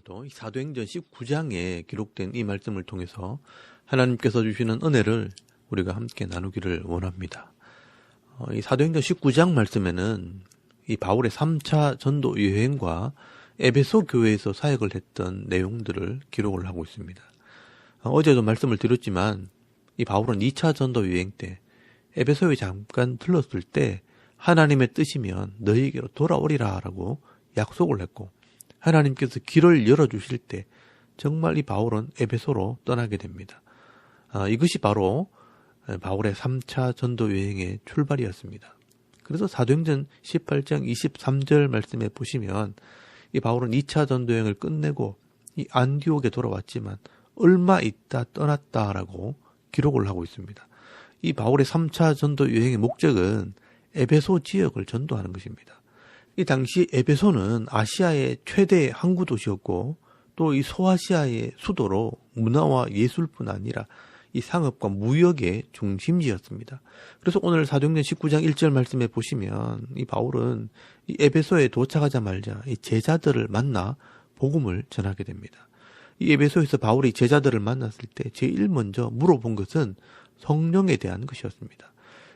오늘도 이 사도행전 19장에 기록된 이 말씀을 통해서 하나님께서 주시는 은혜를 우리가 함께 나누기를 원합니다. 이 사도행전 19장 말씀에는 이 바울의 3차 전도 여행과 에베소 교회에서 사역을 했던 내용들을 기록을 하고 있습니다. 어제도 말씀을 드렸지만 이 바울은 2차 전도 여행 때 에베소에 잠깐 들렀을 때 하나님의 뜻이면 너희에게로 돌아오리라 라고 약속을 했고, 하나님께서 길을 열어주실 때 정말 이 바울은 에베소로 떠나게 됩니다. 이것이 바로 바울의 3차 전도 여행의 출발이었습니다. 그래서 사도행전 18장 23절 말씀에 보시면 이 바울은 2차 전도 여행을 끝내고 이 안디옥에 돌아왔지만 얼마 있다 떠났다라고 기록을 하고 있습니다. 이 바울의 3차 전도 여행의 목적은 에베소 지역을 전도하는 것입니다. 이 당시 에베소는 아시아의 최대 항구 도시였고 또 이 소아시아의 수도로 문화와 예술뿐 아니라 이 상업과 무역의 중심지였습니다. 그래서 오늘 사도행전 19장 1절 말씀에 보시면 이 바울은 이 에베소에 도착하자마자 이 제자들을 만나 복음을 전하게 됩니다. 이 에베소에서 바울이 제자들을 만났을 때 제일 먼저 물어본 것은 성령에 대한 것이었습니다.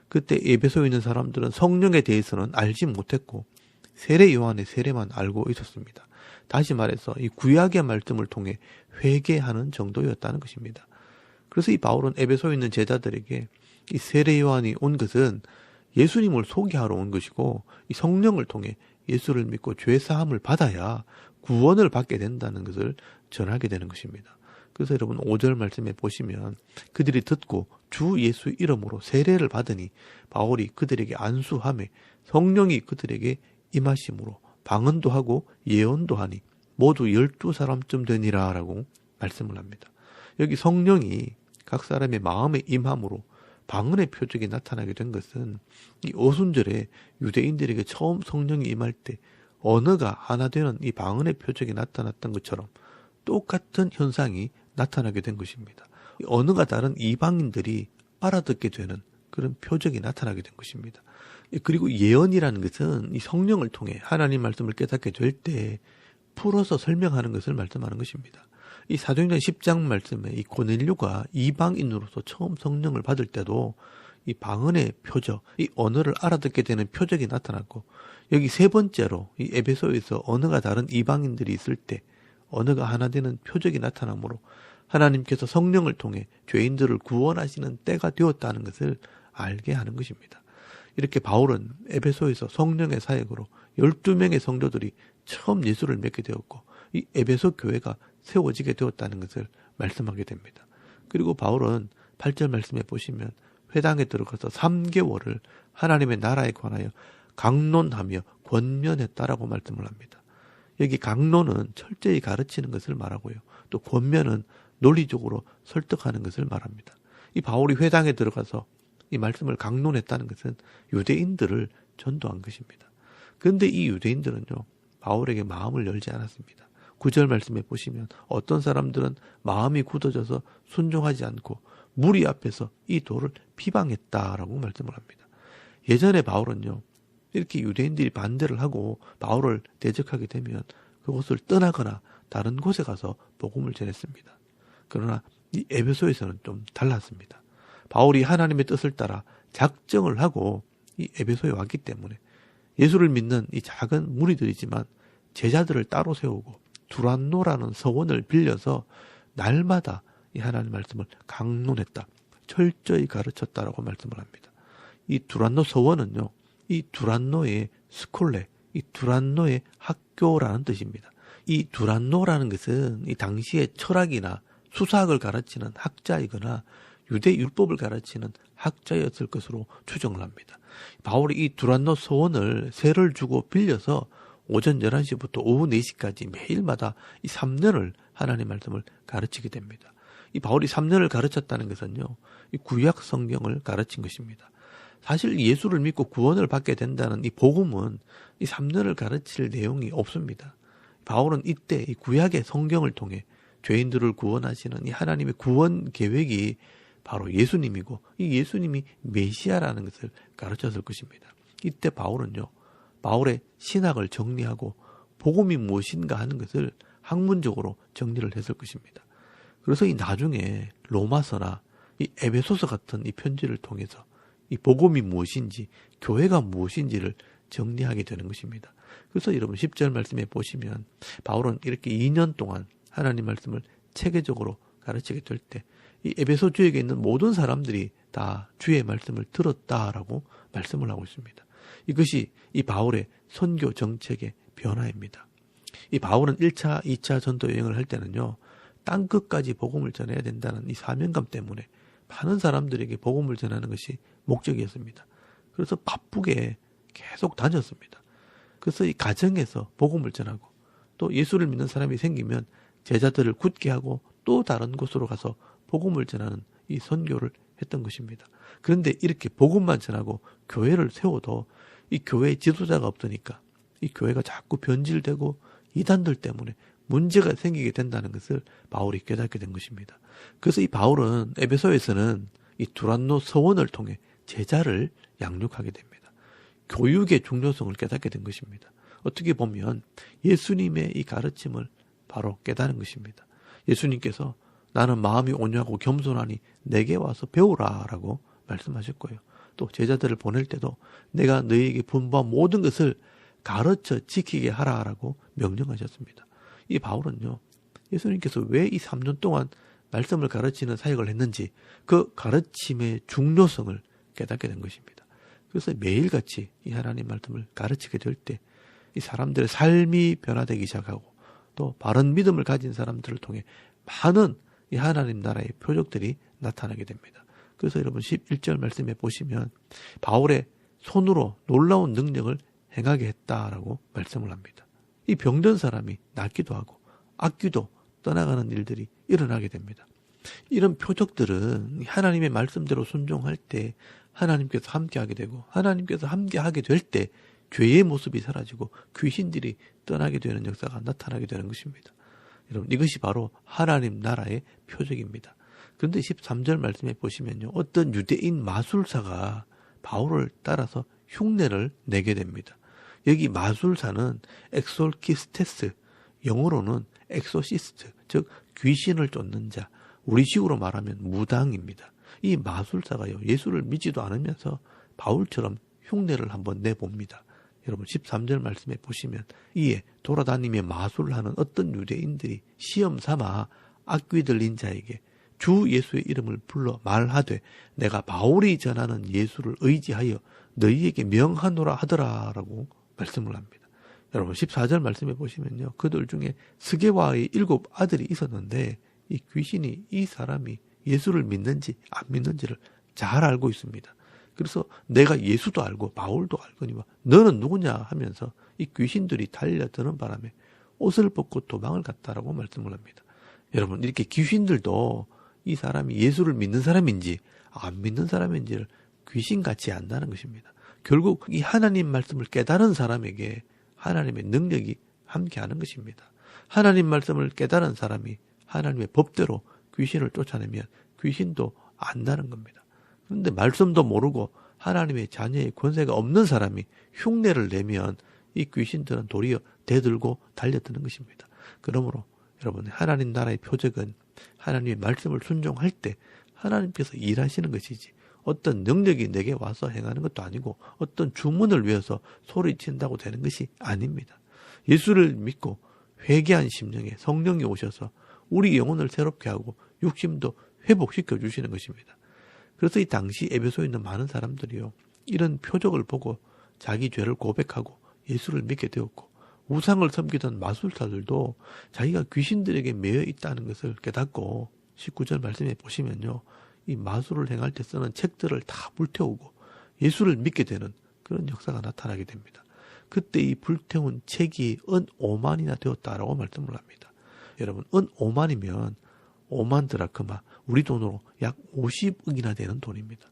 그때 에베소에 있는 사람들은 성령에 대해서는 알지 못했고 세례 요한의 세례만 알고 있었습니다. 다시 말해서 이 구약의 말씀을 통해 회개하는 정도였다는 것입니다. 그래서 이 바울은 에베소에 있는 제자들에게 이 세례 요한이 온 것은 예수님을 소개하러 온 것이고 이 성령을 통해 예수를 믿고 죄 사함을 받아야 구원을 받게 된다는 것을 전하게 되는 것입니다. 그래서 여러분 5절 말씀에 보시면 그들이 듣고 주 예수 이름으로 세례를 받으니 바울이 그들에게 안수하며 성령이 그들에게 임하심으로 방언도 하고 예언도 하니 모두 12사람쯤 되니라 라고 말씀을 합니다. 여기 성령이 각 사람의 마음에 임함으로 방언의 표적이 나타나게 된 것은 이 오순절에 유대인들에게 처음 성령이 임할 때 언어가 하나 되는 이 방언의 표적이 나타났던 것처럼 똑같은 현상이 나타나게 된 것입니다. 이 언어가 다른 이방인들이 알아듣게 되는 그런 표적이 나타나게 된 것입니다. 그리고 예언이라는 것은 이 성령을 통해 하나님 말씀을 깨닫게 될 때 풀어서 설명하는 것을 말씀하는 것입니다. 이 사도행전 10장 말씀에 이 고넬료가 이방인으로서 처음 성령을 받을 때도 이 방언의 표적, 이 언어를 알아듣게 되는 표적이 나타났고, 여기 세 번째로 이 에베소에서 언어가 다른 이방인들이 있을 때 언어가 하나 되는 표적이 나타나므로 하나님께서 성령을 통해 죄인들을 구원하시는 때가 되었다는 것을 알게 하는 것입니다. 이렇게 바울은 에베소에서 성령의 사역으로 12명의 성도들이 처음 예수를 믿게 되었고 이 에베소 교회가 세워지게 되었다는 것을 말씀하게 됩니다. 그리고 바울은 8절 말씀에 보시면 회당에 들어가서 3개월을 하나님의 나라에 관하여 강론하며 권면했다라고 말씀을 합니다. 여기 강론은 철저히 가르치는 것을 말하고요. 또 권면은 논리적으로 설득하는 것을 말합니다. 이 바울이 회당에 들어가서 이 말씀을 강론했다는 것은 유대인들을 전도한 것입니다. 그런데 이 유대인들은요, 바울에게 마음을 열지 않았습니다. 9절 말씀에 보시면 어떤 사람들은 마음이 굳어져서 순종하지 않고 무리 앞에서 이 도를 비방했다라고 말씀을 합니다. 예전에 바울은요, 이렇게 유대인들이 반대를 하고 바울을 대적하게 되면 그곳을 떠나거나 다른 곳에 가서 복음을 전했습니다. 그러나 이 에베소에서는 좀 달랐습니다. 바울이 하나님의 뜻을 따라 작정을 하고 이 에베소에 왔기 때문에 예수를 믿는 이 작은 무리들이지만 제자들을 따로 세우고 두란노라는 서원을 빌려서 날마다 이 하나님의 말씀을 강론했다, 철저히 가르쳤다라고 말씀을 합니다. 이 두란노 서원은요, 이 두란노의 스콜레, 이 두란노의 학교라는 뜻입니다. 이 두란노라는 것은 이 당시의 철학이나 수사학을 가르치는 학자이거나 유대 율법을 가르치는 학자였을 것으로 추정을 합니다. 바울이 이 두란노 서원을 세를 주고 빌려서 오전 11시부터 오후 4시까지 매일마다 이 3년을 하나님의 말씀을 가르치게 됩니다. 이 바울이 3년을 가르쳤다는 것은요, 이 구약 성경을 가르친 것입니다. 사실 예수를 믿고 구원을 받게 된다는 이 복음은 이 3년을 가르칠 내용이 없습니다. 바울은 이때 이 구약의 성경을 통해 죄인들을 구원하시는 이 하나님의 구원 계획이 바로 예수님이고 이 예수님이 메시아라는 것을 가르쳤을 것입니다. 이때 바울은요, 바울의 신학을 정리하고 복음이 무엇인가 하는 것을 학문적으로 정리를 했을 것입니다. 그래서 이 나중에 로마서나 이 에베소서 같은 이 편지를 통해서 이 복음이 무엇인지, 교회가 무엇인지를 정리하게 되는 것입니다. 그래서 여러분 10절 말씀에 보시면 바울은 이렇게 2년 동안 하나님 말씀을 체계적으로 가르치게 될 때 이 에베소 주역에 있는 모든 사람들이 다 주의 말씀을 들었다라고 말씀을 하고 있습니다. 이것이 이 바울의 선교 정책의 변화입니다. 이 바울은 1차, 2차 전도 여행을 할 때는요, 땅끝까지 복음을 전해야 된다는 이 사명감 때문에 많은 사람들에게 복음을 전하는 것이 목적이었습니다. 그래서 바쁘게 계속 다녔습니다. 그래서 이 가정에서 복음을 전하고 또 예수를 믿는 사람이 생기면 제자들을 굳게 하고 또 다른 곳으로 가서 복음을 전하는 이 선교를 했던 것입니다. 그런데 이렇게 복음만 전하고 교회를 세워도 이 교회의 지도자가 없으니까 이 교회가 자꾸 변질되고 이단들 때문에 문제가 생기게 된다는 것을 바울이 깨닫게 된 것입니다. 그래서 이 바울은 에베소에서는 이 두란노 서원을 통해 제자를 양육하게 됩니다. 교육의 중요성을 깨닫게 된 것입니다. 어떻게 보면 예수님의 이 가르침을 바로 깨달은 것입니다. 예수님께서 나는 마음이 온유하고 겸손하니 내게 와서 배우라라고 말씀하셨고요. 또 제자들을 보낼 때도 내가 너희에게 분부한 모든 것을 가르쳐 지키게 하라라고 명령하셨습니다. 이 바울은요, 예수님께서 왜 이 3년 동안 말씀을 가르치는 사역을 했는지 그 가르침의 중요성을 깨닫게 된 것입니다. 그래서 매일같이 이 하나님 말씀을 가르치게 될 때 이 사람들의 삶이 변화되기 시작하고 또 바른 믿음을 가진 사람들을 통해 많은 이 하나님 나라의 표적들이 나타나게 됩니다. 그래서 여러분 11절 말씀에 보시면 바울의 손으로 놀라운 능력을 행하게 했다라고 말씀을 합니다. 이 병든 사람이 낫기도 하고 악귀도 떠나가는 일들이 일어나게 됩니다. 이런 표적들은 하나님의 말씀대로 순종할 때 하나님께서 함께하게 되고 하나님께서 함께하게 될 때 죄의 모습이 사라지고 귀신들이 떠나게 되는 역사가 나타나게 되는 것입니다. 여러분 이것이 바로 하나님 나라의 표적입니다. 그런데 13절 말씀에 보시면요, 어떤 유대인 마술사가 바울을 따라서 흉내를 내게 됩니다. 여기 마술사는 엑솔키스테스, 영어로는 엑소시스트, 즉 귀신을 쫓는 자, 우리식으로 말하면 무당입니다. 이 마술사가요, 예수를 믿지도 않으면서 바울처럼 흉내를 한번 내봅니다. 여러분 13절 말씀에 보시면 이에 돌아다니며 마술을 하는 어떤 유대인들이 시험 삼아 악귀 들린 자에게 주 예수의 이름을 불러 말하되 내가 바울이 전하는 예수를 의지하여 너희에게 명하노라 하더라라고 말씀을 합니다. 여러분 14절 말씀에 보시면요, 그들 중에 스게와의 7 아들이 있었는데 이 귀신이 이 사람이 예수를 믿는지 안 믿는지를 잘 알고 있습니다. 그래서 내가 예수도 알고 바울도 알거니와 너는 누구냐 하면서 이 귀신들이 달려드는 바람에 옷을 벗고 도망을 갔다라고 말씀을 합니다. 여러분 이렇게 귀신들도 이 사람이 예수를 믿는 사람인지 안 믿는 사람인지를 귀신같이 안다는 것입니다. 결국 이 하나님 말씀을 깨달은 사람에게 하나님의 능력이 함께하는 것입니다. 하나님 말씀을 깨달은 사람이 하나님의 법대로 귀신을 쫓아내면 귀신도 안다는 겁니다. 그런데 말씀도 모르고 하나님의 자녀의 권세가 없는 사람이 흉내를 내면 이 귀신들은 도리어 대들고 달려드는 것입니다. 그러므로 여러분 하나님 나라의 표적은 하나님의 말씀을 순종할 때 하나님께서 일하시는 것이지 어떤 능력이 내게 와서 행하는 것도 아니고 어떤 주문을 위해서 소리친다고 되는 것이 아닙니다. 예수를 믿고 회개한 심령에 성령이 오셔서 우리 영혼을 새롭게 하고 육심도 회복시켜 주시는 것입니다. 그래서 이 당시 에베소에 있는 많은 사람들이요, 이런 표적을 보고 자기 죄를 고백하고 예수를 믿게 되었고, 우상을 섬기던 마술사들도 자기가 귀신들에게 매여 있다는 것을 깨닫고 19절 말씀에 보시면요, 이 마술을 행할 때 쓰는 책들을 다 불태우고 예수를 믿게 되는 그런 역사가 나타나게 됩니다. 그때 이 불태운 책이 은 5만이나 되었다라고 말씀을 합니다. 여러분, 은 5만이면 5만 드라크마, 우리 돈으로 약 50억이나 되는 돈입니다.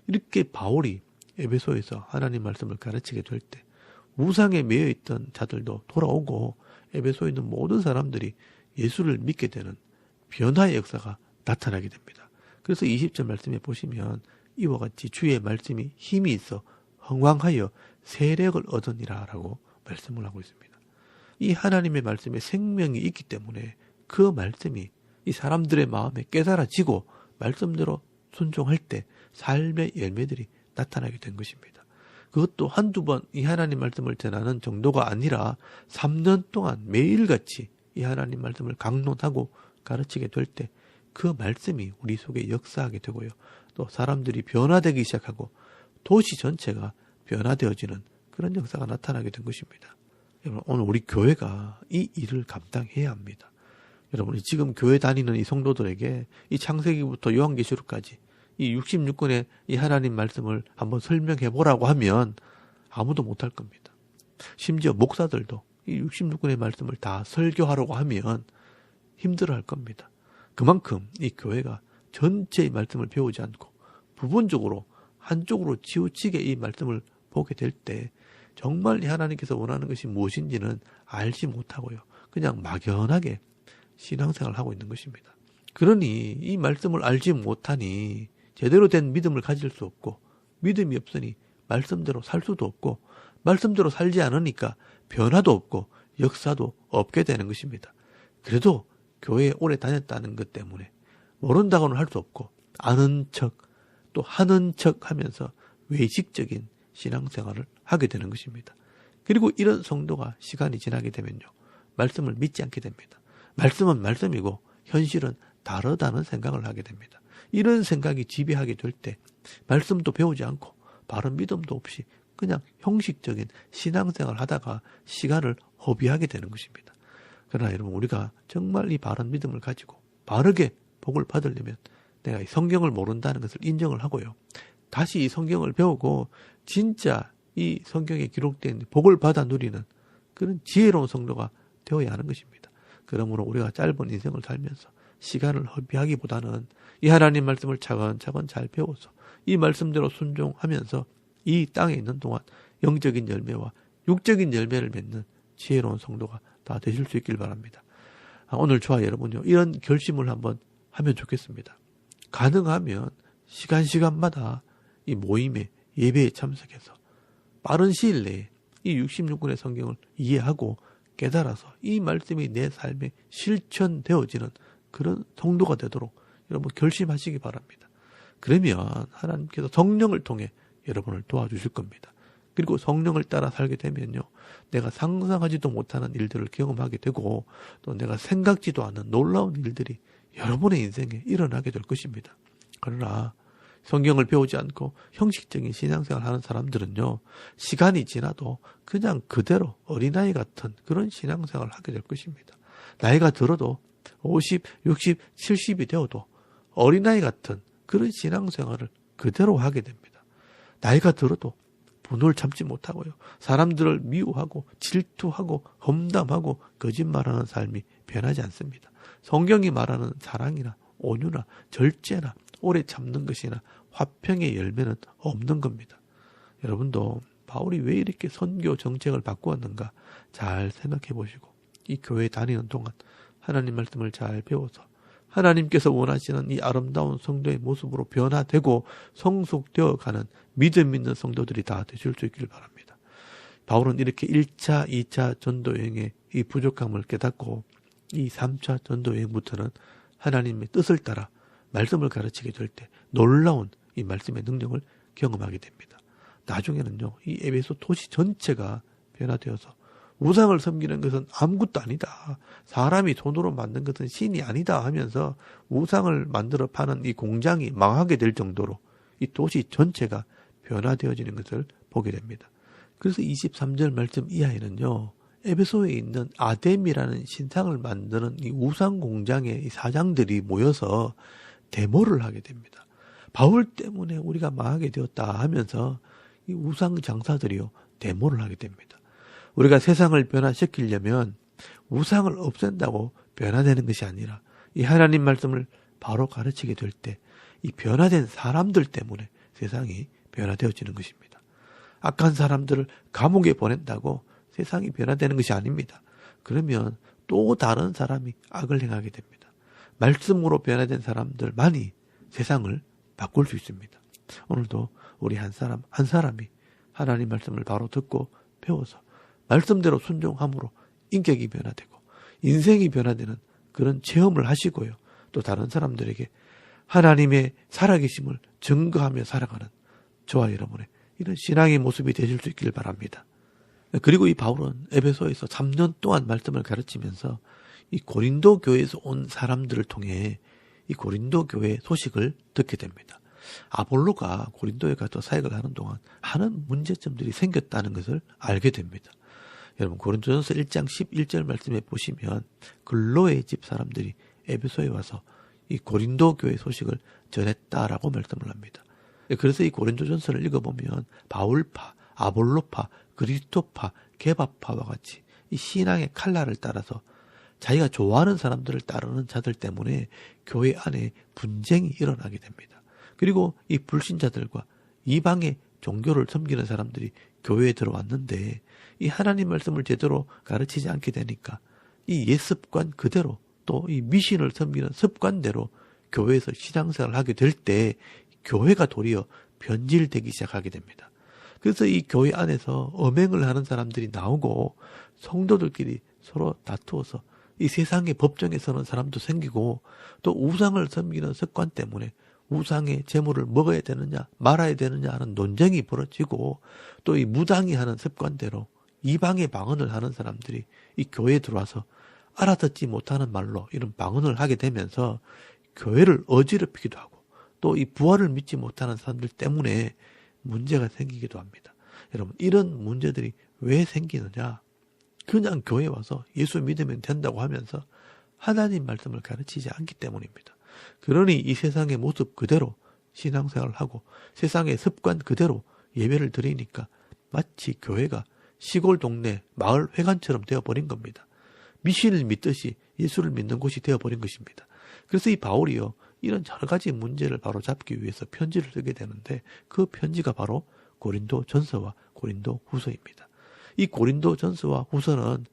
이렇게 바울이 에베소에서 하나님 말씀을 가르치게 될 때 우상에 매여 있던 자들도 돌아오고 에베소에 있는 모든 사람들이 예수를 믿게 되는 변화의 역사가 나타나게 됩니다. 그래서 20절 말씀에 보시면 이와 같이 주의 말씀이 힘이 있어 흥왕하여 세력을 얻으니라 라고 말씀을 하고 있습니다. 이 하나님의 말씀에 생명이 있기 때문에 그 말씀이 이 사람들의 마음에 깨달아지고 말씀대로 순종할 때 삶의 열매들이 나타나게 된 것입니다. 그것도 한두 번 이 하나님 말씀을 전하는 정도가 아니라 3년 동안 매일같이 이 하나님 말씀을 강론하고 가르치게 될 때 그 말씀이 우리 속에 역사하게 되고요. 또 사람들이 변화되기 시작하고 도시 전체가 변화되어지는 그런 역사가 나타나게 된 것입니다. 여러분, 오늘 우리 교회가 이 일을 감당해야 합니다. 여러분이 지금 교회 다니는 이 성도들에게 이 창세기부터 요한계시록까지 이 66권의 이 하나님 말씀을 한번 설명해 보라고 하면 아무도 못할 겁니다. 심지어 목사들도 이 66권의 말씀을 다 설교하려고 하면 힘들어할 겁니다. 그만큼 이 교회가 전체의 말씀을 배우지 않고 부분적으로 한쪽으로 치우치게 이 말씀을 보게 될 때 정말 이 하나님께서 원하는 것이 무엇인지는 알지 못하고요. 그냥 막연하게 신앙생활을 하고 있는 것입니다. 그러니 이 말씀을 알지 못하니 제대로 된 믿음을 가질 수 없고 믿음이 없으니 말씀대로 살 수도 없고 말씀대로 살지 않으니까 변화도 없고 역사도 없게 되는 것입니다. 그래도 교회에 오래 다녔다는 것 때문에 모른다고는 할 수 없고 아는 척 또 하는 척 하면서 외식적인 신앙생활을 하게 되는 것입니다. 그리고 이런 성도가 시간이 지나게 되면요. 말씀을 믿지 않게 됩니다. 말씀은 말씀이고 현실은 다르다는 생각을 하게 됩니다. 이런 생각이 지배하게 될 때 말씀도 배우지 않고 바른 믿음도 없이 그냥 형식적인 신앙생활을 하다가 시간을 허비하게 되는 것입니다. 그러나 여러분, 우리가 정말 이 바른 믿음을 가지고 바르게 복을 받으려면 내가 이 성경을 모른다는 것을 인정을 하고요. 다시 이 성경을 배우고 진짜 이 성경에 기록된 복을 받아 누리는 그런 지혜로운 성도가 되어야 하는 것입니다. 그러므로 우리가 짧은 인생을 살면서 시간을 허비하기보다는 이 하나님 말씀을 차근차근 잘 배워서 이 말씀대로 순종하면서 이 땅에 있는 동안 영적인 열매와 육적인 열매를 맺는 지혜로운 성도가 다 되실 수 있길 바랍니다. 오늘 저와 여러분요, 이런 결심을 한번 하면 좋겠습니다. 가능하면 시간마다 이 모임에 예배에 참석해서 빠른 시일 내에 이 66권의 성경을 이해하고 깨달아서 이 말씀이 내 삶에 실천되어지는 그런 성도가 되도록 여러분 결심하시기 바랍니다. 그러면 하나님께서 성령을 통해 여러분을 도와주실 겁니다. 그리고 성령을 따라 살게 되면요, 내가 상상하지도 못하는 일들을 경험하게 되고 또 내가 생각지도 않은 놀라운 일들이 여러분의 인생에 일어나게 될 것입니다. 그러나 성경을 배우지 않고 형식적인 신앙생활을 하는 사람들은요, 시간이 지나도 그냥 그대로 어린아이 같은 그런 신앙생활을 하게 될 것입니다. 나이가 들어도 50, 60, 70이 되어도 어린아이 같은 그런 신앙생활을 그대로 하게 됩니다. 나이가 들어도 분을 참지 못하고요, 사람들을 미워하고 질투하고 험담하고 거짓말하는 삶이 변하지 않습니다. 성경이 말하는 사랑이나 온유나 절제나 오래 참는 것이나 화평의 열매는 없는 겁니다. 여러분도 바울이 왜 이렇게 선교 정책을 바꾸었는가 잘 생각해 보시고 이 교회 다니는 동안 하나님 말씀을 잘 배워서 하나님께서 원하시는 이 아름다운 성도의 모습으로 변화되고 성숙되어 가는 믿음 있는 성도들이 다 되실 수 있기를 바랍니다. 바울은 이렇게 1차, 2차 전도 여행의 이 부족함을 깨닫고 이 3차 전도 여행부터는 하나님의 뜻을 따라 말씀을 가르치게 될 때 놀라운 이 말씀의 능력을 경험하게 됩니다. 나중에는요, 이 에베소 도시 전체가 변화되어서 우상을 섬기는 것은 아무것도 아니다, 사람이 손으로 만든 것은 신이 아니다 하면서 우상을 만들어 파는 이 공장이 망하게 될 정도로 이 도시 전체가 변화되어지는 것을 보게 됩니다. 그래서 23절 말씀 이하에는요, 에베소에 있는 아뎀이라는 신상을 만드는 이 우상 공장의 이 사장들이 모여서 데모를 하게 됩니다. 바울 때문에 우리가 망하게 되었다 하면서 이 우상 장사들이요, 데모를 하게 됩니다. 우리가 세상을 변화시키려면 우상을 없앤다고 변화되는 것이 아니라 이 하나님 말씀을 바로 가르치게 될 때 이 변화된 사람들 때문에 세상이 변화되어지는 것입니다. 악한 사람들을 감옥에 보낸다고 세상이 변화되는 것이 아닙니다. 그러면 또 다른 사람이 악을 행하게 됩니다. 말씀으로 변화된 사람들만이 세상을 바꿀 수 있습니다. 오늘도 우리 한 사람이 하나님 말씀을 바로 듣고 배워서 말씀대로 순종함으로 인격이 변화되고 인생이 변화되는 그런 체험을 하시고요. 또 다른 사람들에게 하나님의 살아계심을 증거하며 살아가는 저와 여러분의 이런 신앙의 모습이 되실 수 있길 바랍니다. 그리고 이 바울은 에베소에서 3년 동안 말씀을 가르치면서 이 고린도 교회에서 온 사람들을 통해 이 고린도 교회의 소식을 듣게 됩니다. 아볼로가 고린도에 가서 사역을 하는 동안 많은 문제점들이 생겼다는 것을 알게 됩니다. 여러분 고린도전서 1장 11절 말씀에 보시면 글로의 집 사람들이 에베소에 와서 이 고린도 교회 소식을 전했다라고 말씀을 합니다. 그래서 이 고린도전서를 읽어보면 바울파, 아볼로파, 그리스도파, 게바파와 같이 이 신앙의 칼날을 따라서 자기가 좋아하는 사람들을 따르는 자들 때문에 교회 안에 분쟁이 일어나게 됩니다. 그리고 이 불신자들과 이방의 종교를 섬기는 사람들이 교회에 들어왔는데 이 하나님 말씀을 제대로 가르치지 않게 되니까 이 옛습관 그대로 또 이 미신을 섬기는 습관대로 교회에서 신앙생활을 하게 될 때 교회가 도리어 변질되기 시작하게 됩니다. 그래서 이 교회 안에서 엄행을 하는 사람들이 나오고 성도들끼리 서로 다투어서 이 세상의 법정에 서는 사람도 생기고 또 우상을 섬기는 습관 때문에 우상의 재물을 먹어야 되느냐 말아야 되느냐 하는 논쟁이 벌어지고 또 이 무당이 하는 습관대로 이방의 방언을 하는 사람들이 이 교회에 들어와서 알아듣지 못하는 말로 이런 방언을 하게 되면서 교회를 어지럽히기도 하고 또 이 부활을 믿지 못하는 사람들 때문에 문제가 생기기도 합니다. 여러분 이런 문제들이 왜 생기느냐? 그냥 교회에 와서 예수 믿으면 된다고 하면서 하나님 말씀을 가르치지 않기 때문입니다. 그러니 이 세상의 모습 그대로 신앙생활을 하고 세상의 습관 그대로 예배를 드리니까 마치 교회가 시골 동네 마을 회관처럼 되어버린 겁니다. 미신을 믿듯이 예수를 믿는 곳이 되어버린 것입니다. 그래서 이 바울이요 이런 여러 가지 문제를 바로 잡기 위해서 편지를 쓰게 되는데 그 편지가 바로 고린도 전서와 고린도 후서입니다. 이 고린도 전서와 후서는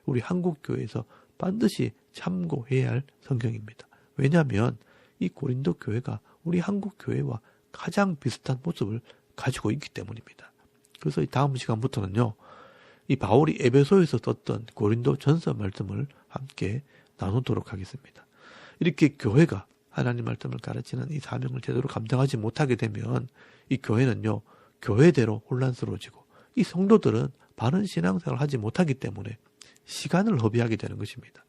우리 한국 교회에서 반드시 참고해야 할 성경입니다. 왜냐하면 이 고린도 교회가 우리 한국 교회와 가장 비슷한 모습을 가지고 있기 때문입니다. 그래서 다음 시간부터는요, 이 바울이 에베소에서 썼던 고린도 전서 말씀을 함께 나누도록 하겠습니다. 이렇게 교회가 하나님 말씀을 가르치는 이 사명을 제대로 감당하지 못하게 되면 이 교회는요, 교회대로 혼란스러워지고 이 성도들은 바른 신앙생활을 하지 못하기 때문에 시간을 허비하게 되는 것입니다.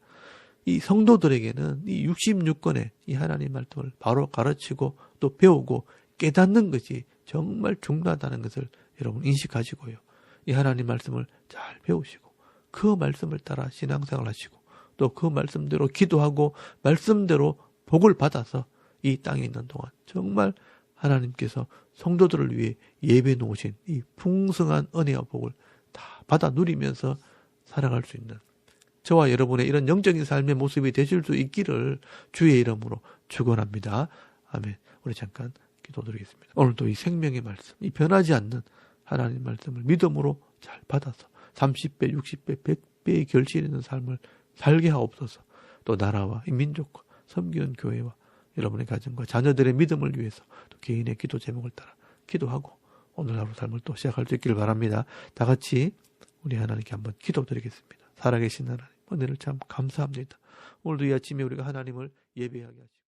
이 성도들에게는 이 66권의 이 하나님 말씀을 바로 가르치고 또 배우고 깨닫는 것이 정말 중요하다는 것을 여러분 인식하시고요. 이 하나님 말씀을 잘 배우시고 그 말씀을 따라 신앙생활 하시고 또 그 말씀대로 기도하고 말씀대로 복을 받아서 이 땅에 있는 동안 정말 하나님께서 성도들을 위해 예배 놓으신 이 풍성한 은혜와 복을 다 받아 누리면서 살아갈 수 있는 저와 여러분의 이런 영적인 삶의 모습이 되실 수 있기를 주의 이름으로 축원합니다. 아멘. 우리 잠깐 기도드리겠습니다. 오늘도 이 생명의 말씀, 이 변하지 않는 하나님 말씀을 믿음으로 잘 받아서 30배, 60배, 100배의 결실 있는 삶을 살게 하옵소서. 또 나라와 이 민족과 섬기는 교회와 여러분의 가정과 자녀들의 믿음을 위해서 또 개인의 기도 제목을 따라 기도하고 오늘 하루 삶을 또 시작할 수 있기를 바랍니다. 다 같이 우리 하나님께 한번 기도드리겠습니다. 살아계신 하나님, 은혜를 참 감사합니다. 오늘도 이 아침에 우리가 하나님을 예배하게 하시고